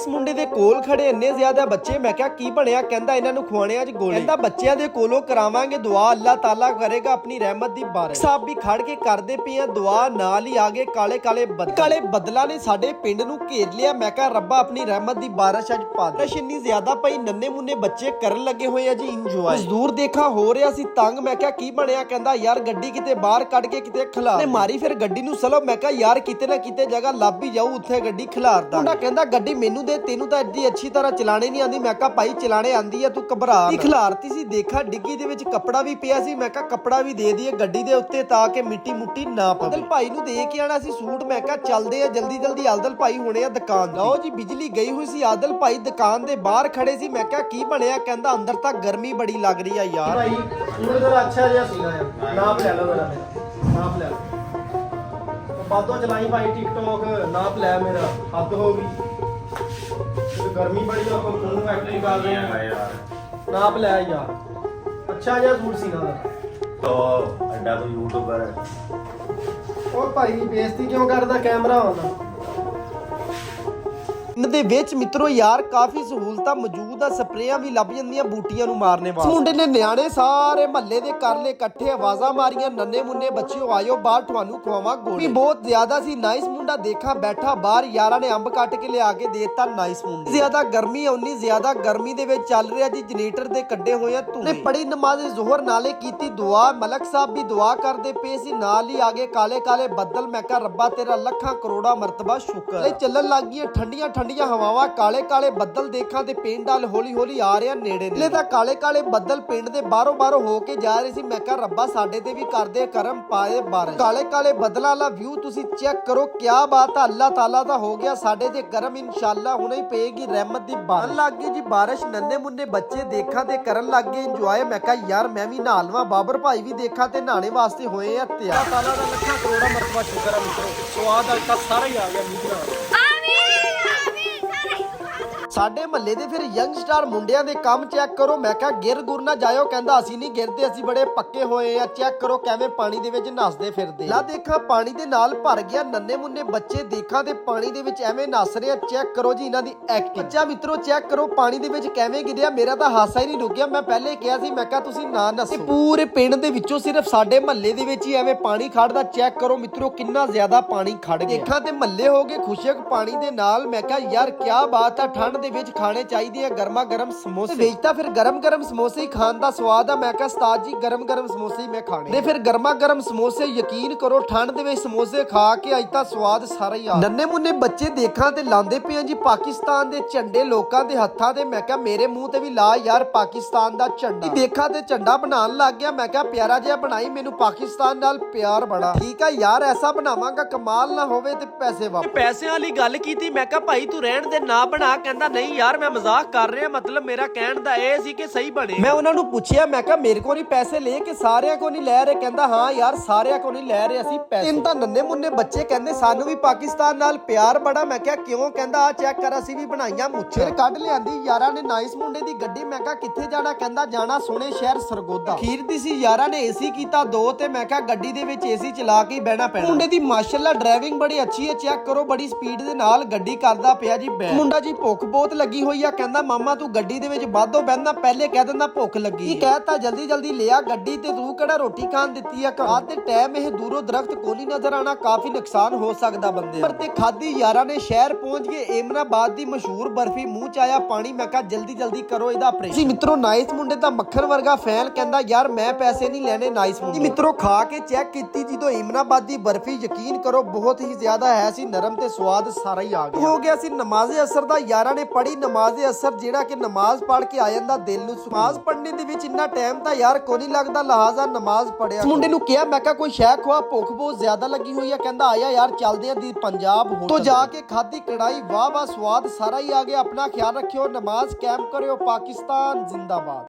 Nice ਮੁੰਡੇ ਦੇ ਕੋਲ ਖੜੇ ਇੰਨੇ ਜ਼ਿਆਦਾ ਬੱਚੇ। ਮੈਂ ਕਿਹਾ ਕੀ ਬਣਿਆ? ਕਹਿੰਦਾ ਇਹਨਾਂ ਨੂੰ ਖਵਾਣੇ ਅੱਜ ਗੋਲੇ। ਕਹਿੰਦਾ ਬੱਚਿਆਂ ਦੇ ਕੋਲੋਂ ਕਰਾਵਾਂਗੇ ਦੁਆ, ਅੱਲਾਹ ਤਾਲਾ ਕਰੇਗਾ ਆਪਣੀ ਰਹਿਮਤ ਦੀ ਬਾਰਿਸ਼। ਸਾਹਿਬ ਵੀ ਖੜ ਕੇ ਕਰਦੇ ਪਏ ਆ ਦੁਆ, ਨਾਲ ਹੀ ਆਗੇ ਕਾਲੇ ਕਾਲੇ ਬੱਦਲਾਂ ਨੇ ਸਾਡੇ ਪਿੰਡ ਨੂੰ ਘੇਰ ਲਿਆ। ਮੈਂ ਕਿਹਾ ਰੱਬਾ ਆਪਣੀ ਰਹਿਮਤ ਦੀ ਬਾਰਿਸ਼ ਅੱਜ ਪਾ ਦੇ। ਇੰਨੀ ਜ਼ਿਆਦਾ ਪਈ, ਨੰਨੇ ਮੁੰਨੇ ਬੱਚੇ ਕਰਨ ਲੱਗੇ ਹੋਏ ਆ ਜੀ ਇੰਜੋਏ। ਮਜ਼ਦੂਰ ਦੇਖਾ ਹੋ ਰਿਹਾ ਸੀ ਤੰਗ। ਮੈਂ ਕਿਹਾ ਕੀ ਬਣਿਆ? ਕਹਿੰਦਾ ਯਾਰ ਗੱਡੀ ਕਿਤੇ ਬਾਹਰ ਕੱਢ ਕੇ ਕਿਤੇ ਖਿਲਾਰ ਨੇ ਮਾਰੀ। ਫਿਰ ਗੱਡੀ ਨੂੰ ਸਲੋ। ਮੈਂ ਕਿਹਾ ਯਾਰ ਕਿਤੇ ਨਾ ਕਿਤੇ ਜਗ੍ਹਾ ਲੱਭ ਹੀ ਜਾਊ, ਉੱਥੇ ਗੱਡੀ ਖਿਲਾਰਦਾ। ਮੁੰਡਾ ਕਹਿੰਦਾ ਗੱਡੀ ਮੈਨੂੰ ਦੇ, ਤੈਨੂੰ ਤਾਂ ਐਡੀ ਅੱਛੀ ਤਰ੍ਹਾਂ ਚਲਾਣੇ ਨਹੀਂ ਆਂਦੀ। ਮੈਂ ਕਿਹਾ ਭਾਈ ਚਲਾਣੇ ਆਂਦੀ ਆ, ਤੂੰ ਘਬਰਾ ਨਾ। ਖਿਲਾਰਤੀ ਸੀ। ਦੇਖਾ ਡਿੱਗੀ ਦੇ ਵਿੱਚ ਕੱਪੜਾ ਵੀ ਪਿਆ ਸੀ। ਮੈਂ ਕਿਹਾ ਕੱਪੜਾ ਵੀ ਦੇ ਦਈਏ ਗੱਡੀ ਦੇ ਉੱਤੇ ਤਾਂ ਕਿ ਮਿੱਟੀ ਮੁੱਟੀ ਨਾ ਪਵੇ। ਆਦਲ ਭਾਈ ਨੂੰ ਦੇ ਕੇ ਆਣਾ ਸੀ ਸੂਟ। ਮੈਂ ਕਿਹਾ ਚੱਲਦੇ ਆ ਜਲਦੀ ਜਲਦੀ, ਆਦਲ ਭਾਈ ਹੋਣੇ ਆ ਦੁਕਾਨ। ਲਓ ਜੀ ਬਿਜਲੀ ਗਈ ਹੋਈ ਸੀ, ਆਦਲ ਭਾਈ ਦੁਕਾਨ ਦੇ ਬਾਹਰ ਖੜੇ ਸੀ। ਮੈਂ ਕਿਹਾ ਕੀ ਬਣਿਆ? ਕਹਿੰਦਾ ਅੰਦਰ ਤਾਂ ਗਰਮੀ ਬੜੀ ਲੱਗ ਰਹੀ ਆ ਯਾਰ। ਭਾਈ ਸੂਟ ਜਰਾ ਅੱਛਾ ਜਿਹਾ ਸੀਗਾ ਯਾਰ, ਨਾਪ ਲੈ ਲਓ ਮੇਰਾ, ਨਾਪ ਲੈ ਲਓ। ਬਾਦੋਂ ਚਲਾਈ ਭਾਈ ਟਿਕਟੋਕ, ਨਾਪ ਲੈ ਮੇਰਾ, ਹੱਦ ਹੋ ਗਈ। ਗਰਮੀ ਬੜੀ ਆ, ਆਪਾਂ ਨੂੰ ਐਕਟਿੰਗ ਕਰ ਰਹੇ ਆ ਯਾਰ, ਨਾਪ ਲੈ ਯਾਰ। ਅੱਛਾ ਜਿਹਾ ਸੂਟ ਸੀਗਾ ਦਾ तो अड्डा तो यूट्यूबर है। ਉਹ ਭਾਈ ਬੇਇੱਜ਼ਤੀ ਕਿਉਂ ਕਰਦਾ ਕੈਮਰਾ ਆਉਂਦਾ। ਦੇ ਵਿੱਚ ਮਿੱਤਰੋ ਯਾਰ ਕਾਫੀ ਸਹੂਲਤਾਂ ਮੌਜੂਦ ਆ। ਸਪਰੇਆਂ ਵੀ ਲੱਭ ਜਾਂਦੀਆਂ ਬੂਟੀਆਂ ਨੂੰ ਮਾਰਨੇ ਵਾਸਤੇ। ਮੁੰਡੇ ਨੇ ਨਿਆਣੇ ਸਾਰੇ ਮਹੱਲੇ ਦੇ ਕਰ ਲਏ ਇਕੱਠੇ, ਆਵਾਜ਼ਾਂ ਮਾਰੀਆਂ ਨੰਨੇ ਮੁੰਨੇ ਬੱਚਿਓ ਆਇਓ ਬਾਹਰ ਤੁਹਾਨੂੰ ਖਵਾਵਾਂ ਗੋਲੇ। ਬਹੁਤ ਜ਼ਿਆਦਾ ਸੀ। ਨਾਈਸ ਮੁੰਡਾ ਦੇਖਾ ਬੈਠਾ ਬਾਹਰ, ਯਾਰਾਂ ਨੇ ਅੰਬ ਕੱਟ ਕੇ ਲਿਆ ਕੇ ਦੇਤਾ ਨਾਈਸ ਮੁੰਡੇ। ਜ਼ਿਆਦਾ ਗਰਮੀ ਉਨੀ ਜ਼ਿਆਦਾ ਗਰਮੀ ਦੇ ਵਿੱਚ ਚੱਲ ਰਿਹਾ ਜੀ ਜਨਰੇਟਰ ਦੇ ਕੱਢੇ ਹੋਏ ਆ ਧੂਏ। ਪੜੀ ਨਮਾਜ਼ ਜ਼ੋਹਰ ਨਾਲੇ ਕੀਤੀ ਦੁਆ, ਮਲਕ ਸਾਹਿਬ ਵੀ ਦੁਆ ਕਰਦੇ ਪਏ ਸੀ, ਨਾਲ ਹੀ ਆਗੇ ਕਾਲੇ ਕਾਲੇ ਬੱਦਲ। ਮੈਂ ਕਿਹਾ ਰੱਬਾ ਤੇਰਾ ਲੱਖਾਂ ਕਰੋੜਾ ਮਰਤਬਾ ਸ਼ੁਕਰ। ਚੱਲਣ ਲੱਗ ਗਈਆਂ ਠੰਡੀਆਂ ਠੰਡੀਆਂ ਹਵਾਵਾਂ। ਕਾਲੇ ਕਾਲੇ ਬੱਦਲ ਦੇਖਾਂ ਤੇ ਪਿੰਡ ਵਾਲ ਹੌਲੀ ਹੌਲੀ ਆ ਰਿਹਾ ਨੇੜੇ ਨੇ। ਤਾਂ ਕਾਲੇ ਕਾਲੇ ਬੱਦਲ ਪਿੰਡ ਦੇ ਬਾਹਰੋਂ ਬਾਹਰੋਂ ਹੋ ਕੇ ਜਾ ਰਹੇ ਸੀ। ਮੈਂ ਕਿਹਾ ਰੱਬਾ ਸਾਡੇ ਤੇ ਵੀ ਕਰਦੇ ਕਰਮ ਪਾਏ ਬਾਰਿਸ਼। ਕਾਲੇ ਕਾਲੇ ਬੱਦਲਾਂ ਵਾਲਾ ਵਿਊ ਤੁਸੀਂ ਚੈੱਕ ਕਰੋ, ਕਿਆ ਬਾਤ ਆ। ਅੱਲਾਹ ਤਾਲਾ ਦਾ ਹੋ ਗਿਆ ਸਾਡੇ ਤੇ ਕਰਮ, ਇਨਸ਼ਾਅੱਲਾ ਹੁਣੇ ਹੀ ਪਏਗੀ ਰਹਿਮਤ ਦੀ ਬਾਰਿਸ਼। ਲੱਗ ਗਈ ਜੀ ਬਾਰਿਸ਼, ਨੰਨੇ ਮੁੰਨੇ ਬੱਚੇ ਦੇਖਾਂ ਤੇ ਕਰਨ ਲੱਗ ਗਏ ਇੰਜੋਏ। ਮੈਂ ਕਿਹਾ ਯਾਰ ਮੈਂ ਵੀ ਨਹਾ ਲਵਾਂ। ਬਾਬਰ ਭਾਈ ਵੀ ਦੇਖਾਂ ਤੇ ਨਹਾਣੇ ਵਾਸਤੇ ਹੋਏ ਆ ਤਿਆਰ। ਅੱਲਾਹ ਤਾਲਾ ਦਾ ਲੱਖਾਂ ਕਰੋੜਾ ਮਰਤਬਾ ਸ਼ੁਕਰ ਆ ਮਿੱਤਰੋ, ਸਵਾਦ ਅੱਜ ਤਾਂ ਸਾਰਾ ਹੀ ਆ ਗਿਆ ਮੀਂਹ ਨਾਲ। ਸਾਡੇ ਮਹੱਲੇ ਦੇ ਫਿਰ ਯੰਗਸਟਰ ਮੁੰਡਿਆਂ ਦੇ ਕੰਮ ਚੈੱਕ ਕਰੋ। ਮੈਂ ਕਿਹਾ ਗਿਰ ਗੁਰ ਨਾ ਜਾਇਓ। ਕਹਿੰਦਾ ਅਸੀਂ ਨਹੀਂ ਗਿਰਦੇ, ਅਸੀਂ ਬੜੇ ਪੱਕੇ ਹੋਏ ਆ। ਚੈੱਕ ਕਰੋ ਕਿਵੇਂ ਪਾਣੀ ਦੇ ਵਿੱਚ ਨੱਸਦੇ ਫਿਰਦੇ। ਲਾ ਦੇਖਾਂ ਪਾਣੀ ਦੇ ਨਾਲ ਭਰ ਗਿਆ। ਨੰਨੇ ਮੁੰਨੇ ਬੱਚੇ ਦੇਖਾਂ ਤੇ ਪਾਣੀ ਦੇ ਵਿੱਚ ਐਵੇਂ ਨੱਸ ਰਹੇ ਆ। ਚੈੱਕ ਕਰੋ ਜੀ ਇਹਨਾਂ ਦੀ ਐਕਟਿੰਗ। ਬੱਚਾ ਮਿੱਤਰੋ ਚੈੱਕ ਕਰੋ ਪਾਣੀ ਦੇ ਵਿੱਚ ਕਿਵੇਂ ਗਿਰਿਆ। ਮੇਰਾ ਤਾਂ ਹਾਸਾ ਹੀ ਨਹੀਂ ਰੁਕਿਆ। ਮੈਂ ਪਹਿਲੇ ਕਿਹਾ ਸੀ ਮੈਂ ਕਿਹਾ ਤੁਸੀਂ ਨਾ ਨੱਸੋ। ਪੂਰੇ ਪਿੰਡ ਦੇ ਵਿੱਚੋਂ ਸਿਰਫ ਸਾਡੇ ਮਹੱਲੇ ਦੇ ਵਿੱਚ ਹੀ ਐਵੇਂ ਪਾਣੀ ਖੜਦਾ। ਚੈੱਕ ਕਰੋ ਮਿੱਤਰੋ ਕਿੰਨਾ ਜ਼ਿਆਦਾ ਪਾਣੀ ਖੜ ਗਿਆ। ਦੇਖਾਂ ਤੇ ਮਹੱਲੇ ਹੋ ਗਏ ਖੁਸ਼ਕ ਪਾਣੀ ਦੇ ਨਾਲ। ਮੈਂ ਕਿਹਾ ਯਾਰ ਕਿਆ ਬਾਤ ਆ, ਠੰਡ ਦੇ ਵਿੱਚ ਖਾਣੇ ਚਾਹੀਦੇ ਆ ਗਰਮਾ ਗਰਮ ਸਮੋਸੇ। ਵੇਚਦਾ ਫਿਰ ਗਰਮ ਗਰਮ ਸਮੋਸੇ ਹੀ ਖਾਣ ਦਾ ਸਵਾਦ ਆ। ਮੈਂ ਕਿਹਾ ਉਸਤਾਦ ਜੀ ਗਰਮ ਗਰਮ ਸਮੋਸੇ ਹੀ ਮੈਂ ਖਾਣੇ ਨੇ। ਫਿਰ ਗਰਮਾ ਗਰਮ ਸਮੋਸੇ, ਯਕੀਨ ਕਰੋ ਠੰਡ ਦੇ ਵਿੱਚ ਸਮੋਸੇ ਖਾ ਕੇ ਅੱਜ ਤਾਂ ਸਵਾਦ ਸਾਰਾ ਹੀ ਆ। ਨੰਨੇ ਮੁੰਨੇ ਬੱਚੇ ਦੇਖਾਂ ਤੇ ਲਾਉਂਦੇ ਪਏ ਆ ਜੀ ਪਾਕਿਸਤਾਨ ਦੇ ਝੰਡੇ ਲੋਕਾਂ ਦੇ ਹੱਥਾਂ ਤੇ। ਮੈਂ ਕਿਹਾ ਮੇਰੇ ਮੂੰਹ ਤੇ ਵੀ ਲਾ ਯਾਰ ਪਾਕਿਸਤਾਨ ਦਾ ਝੰਡਾ। ਦੇਖਾਂ ਤੇ ਝੰਡਾ ਬਣਾਉਣ ਲੱਗ ਗਿਆ। ਮੈਂ ਕਿਹਾ ਪਿਆਰਾ ਜਿਹਾ ਬਣਾਈ, ਮੈਨੂੰ ਪਾਕਿਸਤਾਨ ਨਾਲ ਪਿਆਰ ਬੜਾ। ਠੀਕ ਆ ਯਾਰ ਐਸਾ ਬਣਾਵਾਂਗਾ ਕਮਾਲ ਨਾ ਹੋਵੇ ਤੇ ਪੈਸੇ ਵਾਪਸ। ਪੈਸਿਆਂ ਵਾਲੀ ਗੱਲ ਕੀਤੀ। ਮੈਂ ਕਿਹਾ ਭਾਈ ਤੂੰ ਰਹਿਣ ਦੇ ਨਾ ਬਣਾ। ਕਹਿੰਦਾ ਨਹੀਂ ਯਾਰ ਮੈਂ ਮਜ਼ਾਕ ਕਰ ਰਿਹਾ, ਮਤਲਬ ਮੇਰਾ ਕਹਿਣ ਦਾ ਇਹ ਸੀ ਕਿ ਸਹੀ ਬਣੇ। ਮੈਂ ਉਹਨਾਂ ਨੂੰ ਪੁੱਛਿਆ ਮੈਂ ਕਿਹਾ ਮੇਰੇ ਕੋਲ ਨਹੀਂ ਪੈਸੇ ਲੈ ਕੇ ਸਾਰਿਆਂ ਕੋ ਨਹੀਂ ਲੈ ਰਹੇ। ਕਹਿੰਦਾ ਹਾਂ ਯਾਰ ਸਾਰਿਆਂ ਕੋ ਨਹੀਂ ਲੈ ਰਹੇ ਅਸੀਂ ਪੈਸੇ। ਤਿੰਨ ਤਾਂ ਨੰਨੇ ਮੁੰਨੇ ਬੱਚੇ ਕਹਿੰਦੇ ਸਾਨੂੰ ਵੀ ਪਾਕਿਸਤਾਨ ਨਾਲ ਪਿਆਰ ਬੜਾ। ਮੈਂ ਕਿਹਾ ਕਿਉਂ? ਕਹਿੰਦਾ ਆ ਚੈੱਕ ਕਰ ਅਸੀਂ ਵੀ ਬਣਾਈਆਂ ਮੁੱਛਾਂ। ਫਿਰ ਕੱਢ ਲਿਆਂਦੀ ਯਾਰਾਂ ਨੇ ਨਾਈਸ ਮੁੰਡੇ ਦੀ ਗੱਡੀ। ਮੈਂ ਕਿਹਾ ਕਿੱਥੇ ਜਾਣਾ? ਕਹਿੰਦਾ ਜਾਣਾ ਸੋਹਣੇ ਸ਼ਹਿਰ ਸਰਗੋਦਾ। ਅਖੀਰ ਦੀ ਸੀ ਯਾਰਾਂ ਨੇ ਏਸੀ ਕੀਤਾ 2 ਤੇ ਮੈਂ ਕਿਹਾ ਗੱਡੀ ਦੇ ਵਿੱਚ ਏਸੀ ਚਲਾ ਕੇ ਬਹਿਣਾ ਪੈਣਾ। ਮੁੰਡੇ ਦੀ ਮਾਸ਼ਾਅੱਲਾ ਡਰਾਈਵਿੰਗ ਬੜੀ ਅੱਛੀ ਹੈ। ਚੈੱਕ ਕਰੋ ਬੜੀ ਸਪੀਡ ਦੇ ਨਾਲ ਗੱਡੀ ਕਰਦਾ ਪਿਆ ਜੀ ਬੈਠ। ਮੁੰਡਾ ਜੀ ਭੁੱਖ ਬਹੁਤ ਲੱਗੀ ਹੋਈ ਆ। ਕਹਿੰਦਾ ਮਾਮਾ ਤੂੰ ਗੱਡੀ ਦੇ ਵਿੱਚ ਬਾਦੋਂ ਬਹਿੰਦਾ, ਪਹਿਲੇ ਕਹਿ ਦਿੰਦਾ ਭੁੱਖ ਲੱਗੀ। ਕੀ ਕਹਿਤਾ ਜਲਦੀ ਜਲਦੀ ਲਿਆ ਗੱਡੀ ਤੇ ਤੂੰ ਕਿਹੜਾ ਰੋਟੀ ਖਾਣ ਦਿੱਤੀ ਆ। ਰਾਤ ਦੇ ਟਾਈਮ ਇਹ ਦੂਰੋਂ ਦਰਖਤ ਕੋਈ ਨਹੀਂ ਨਜ਼ਰ ਆਣਾ, ਕਾਫੀ ਨੁਕਸਾਨ ਹੋ ਸਕਦਾ ਬੰਦੇ ਪਰ ਤੇ ਖਾਦੀ। ਯਾਰਾਂ ਨੇ ਸ਼ਹਿਰ ਪਹੁੰਚ ਗਏ। ਏਮਨਾਬਾਦ ਦੀ ਮਸ਼ਹੂਰ ਬਰਫੀ, ਮੂੰਹ ਚ ਆਇਆ ਪਾਣੀ। ਮੈਂ ਕਿਹਾ ਜਲਦੀ ਜਲਦੀ ਕਰੋ ਇਹਦਾ ਆਪਰੇਸ਼ਨ। ਮਿੱਤਰੋ ਨਾਈਸ ਮੁੰਡੇ ਦਾ ਮੱਖਣ ਵਰਗਾ ਫੈਨ ਕਹਿੰਦਾ ਯਾਰ ਮੈਂ ਪੈਸੇ ਨਹੀਂ ਲੈਣੇ ਨਾਈਸ ਮੁੰਡੇ। ਮਿੱਤਰੋ ਖਾ ਕੇ ਚੈੱਕ ਕੀਤੀ ਜਦੋਂ ਏਮਨਾਬਾਦ ਦੀ ਬਰਫੀ, ਯਕੀਨ ਕਰੋ ਬਹੁਤ ਹੀ ਜ਼ਿਆਦਾ ਹੈ ਸੀ ਨਰਮ ਤੇ ਸਵਾਦ ਸਾਰਾ ਹੀ ਆ ਗਿਆ। ਹੋ ਗਿਆ ਸੀ ਨਮਾਜ਼ੇ ਅਸਰ ਦਾ। ਯਾਰਾਂ ਨੇ ਪੜੀ ਨਮਾਜ਼ੇ ਅਸਰ, ਜਿਹੜਾ ਕਿ ਨਮਾਜ਼ ਪੜ੍ਹ ਕੇ ਆ ਜਾਂਦਾ ਦਿਲ ਨੂੰ। ਨਮਾਜ਼ ਪੜ੍ਹਨੇ ਦੇ ਵਿੱਚ ਇੰਨਾ ਟਾਈਮ ਤਾਂ ਯਾਰ ਕੋਈ ਨਹੀਂ ਲੱਗਦਾ, ਲਿਹਾਜ਼ਾ ਨਮਾਜ਼ ਪੜਿਆ। ਮੁੰਡੇ ਨੂੰ ਕਿਹਾ ਮੈਂ ਕਿਹਾ ਕੋਈ ਸ਼ੈ ਖਵਾ, ਭੁੱਖ ਬਹੁਤ ਜ਼ਿਆਦਾ ਲੱਗੀ ਹੋਈ ਆ। ਕਹਿੰਦਾ ਆਇਆ ਯਾਰ ਚੱਲਦੇ ਆ ਦੀ ਪੰਜਾਬ ਹੋਟਲ ਤੋਂ। ਜਾ ਕੇ ਖਾਦੀ ਕੜਾਈ, ਵਾਹ ਵਾਹ ਸਵਾਦ ਸਾਰਾ ਹੀ ਆ ਗਿਆ। ਆਪਣਾ ਖਿਆਲ ਰੱਖਿਓ, ਨਮਾਜ਼ ਕਾਇਮ ਕਰਿਓ। ਪਾਕਿਸਤਾਨ ਜ਼ਿੰਦਾਬਾਦ।